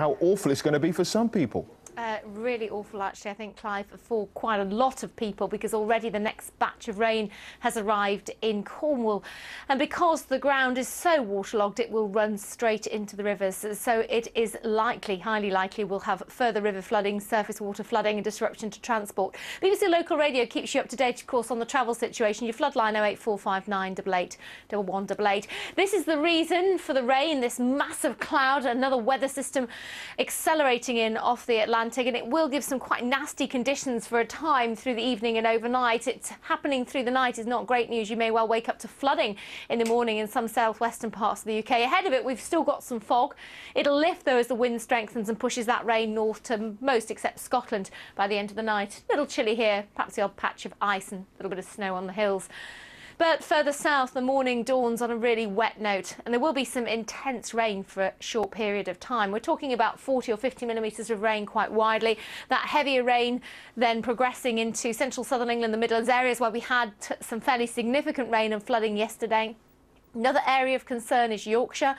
how awful it's going to be for some people. Really awful, actually, I think, Clive, for quite a lot of people, because already the next batch of rain has arrived in Cornwall. And because the ground is so waterlogged, it will run straight into the rivers. So it is likely, highly likely, we'll have further river flooding, surface water flooding and disruption to transport. BBC Local Radio keeps you up to date, of course, on the travel situation. Your flood line 08459 88 1188. This is the reason for the rain, this massive cloud, another weather system accelerating in off the Atlantic. And it will give some quite nasty conditions for a time through the evening and overnight. It's happening through the night is not great news. You may well wake up to flooding in the morning in some southwestern parts of the UK. Ahead of it, we've still got some fog. It'll lift, though, as the wind strengthens and pushes that rain north to most except Scotland by the end of the night. A little chilly here, perhaps the odd patch of ice and a little bit of snow on the hills. But further south, the morning dawns on a really wet note, and there will be some intense rain for a short period of time. We're talking about 40 or 50 millimetres of rain quite widely. That heavier rain then progressing into central southern England, the Midlands areas where we had some fairly significant rain and flooding yesterday. Another area of concern is Yorkshire.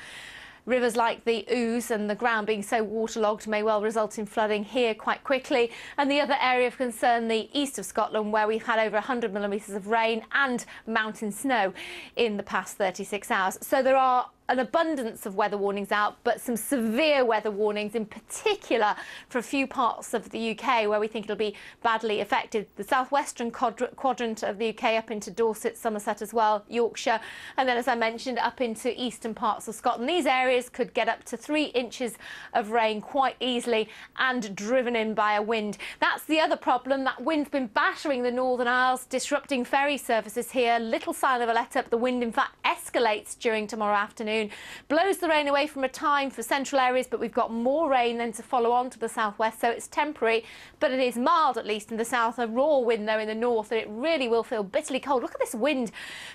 Rivers like the Ouse and the ground being so waterlogged may well result in flooding here quite quickly. And the other area of concern, the east of Scotland, where we've had over 100 millimetres of rain and mountain snow in the past 36 hours. So there are an abundance of weather warnings out, but some severe weather warnings in particular for a few parts of the UK where we think it'll be badly affected. The southwestern quadrant of the UK up into Dorset, Somerset as well, Yorkshire, and then, as I mentioned, up into eastern parts of Scotland. These areas could get up to 3 inches of rain quite easily and driven in by a wind. That's the other problem. That wind's been battering the Northern Isles, disrupting ferry services here. Little sign of a let-up. The wind, in fact, escalates during tomorrow afternoon. Blows the rain away from a time for central areas, but we've got more rain then to follow on to the southwest, so it's temporary, but it is mild, at least in the south. A raw wind, though, in the north, and it really will feel bitterly cold. Look at this wind,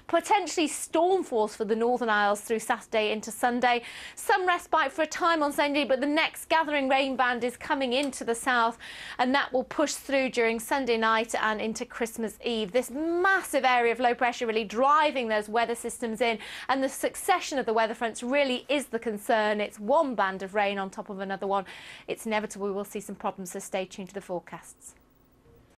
potentially storm force for the Northern Isles through Saturday into Sunday. Some respite for a time on Sunday, but the next gathering rain band is coming into the south, and that will push through during Sunday night and into Christmas Eve. This massive area of low pressure really driving those weather systems in, and the succession of the weather fronts really is the concern. It's one band of rain on top of another one. It's inevitable we will see some problems, so stay tuned to the forecasts.